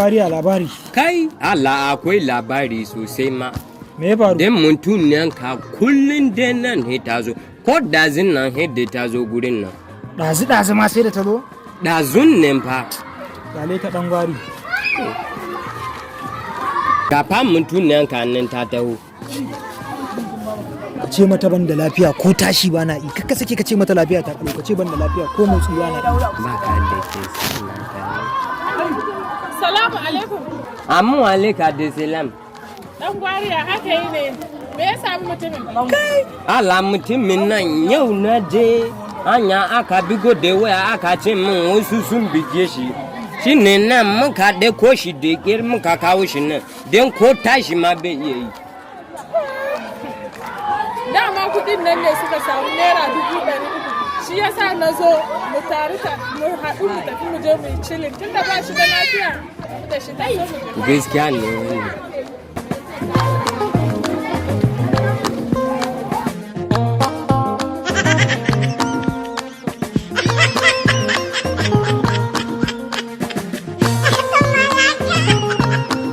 gwari a labari. Kai, Allah akwai labari sosai ma. Me ya faru? Dan mutum nan ka kullun da nan he ta zo. Ko dazin nan he da ta zo gurin nan. Ɗazu ma sai da ta zo? Dazun nan fa. Yale ta ɗan gwari. Kafa mutum nan ka nan ta taho. Ka ce mata ban da lafiya ko tashi ba na yi. Kakka sake ka ce mata lafiya ta kalau. Ka ce ban da lafiya ko motsi ba na yi. Ba ka da ke sanan ta. Salamu alaikum. Amma alaika da salam. Dan gwariya haka yi ne. Me ya sami mutumin? Allah mutumin nan yau na je hanya aka bigo da waya aka ce min wasu sun bige shi. Shi ne nan muka ɗauko shi da ƙir muka kawo shi nan don ko tashi ma bai iya yi. Dama kuɗin nan ne suka samu naira 300. Shi ya sa na zo mu taru mu haɗu mu tafi mu je mu yi cilin tunda ba shi da lafiya da shi ta zo mu je. Gaskiya ne.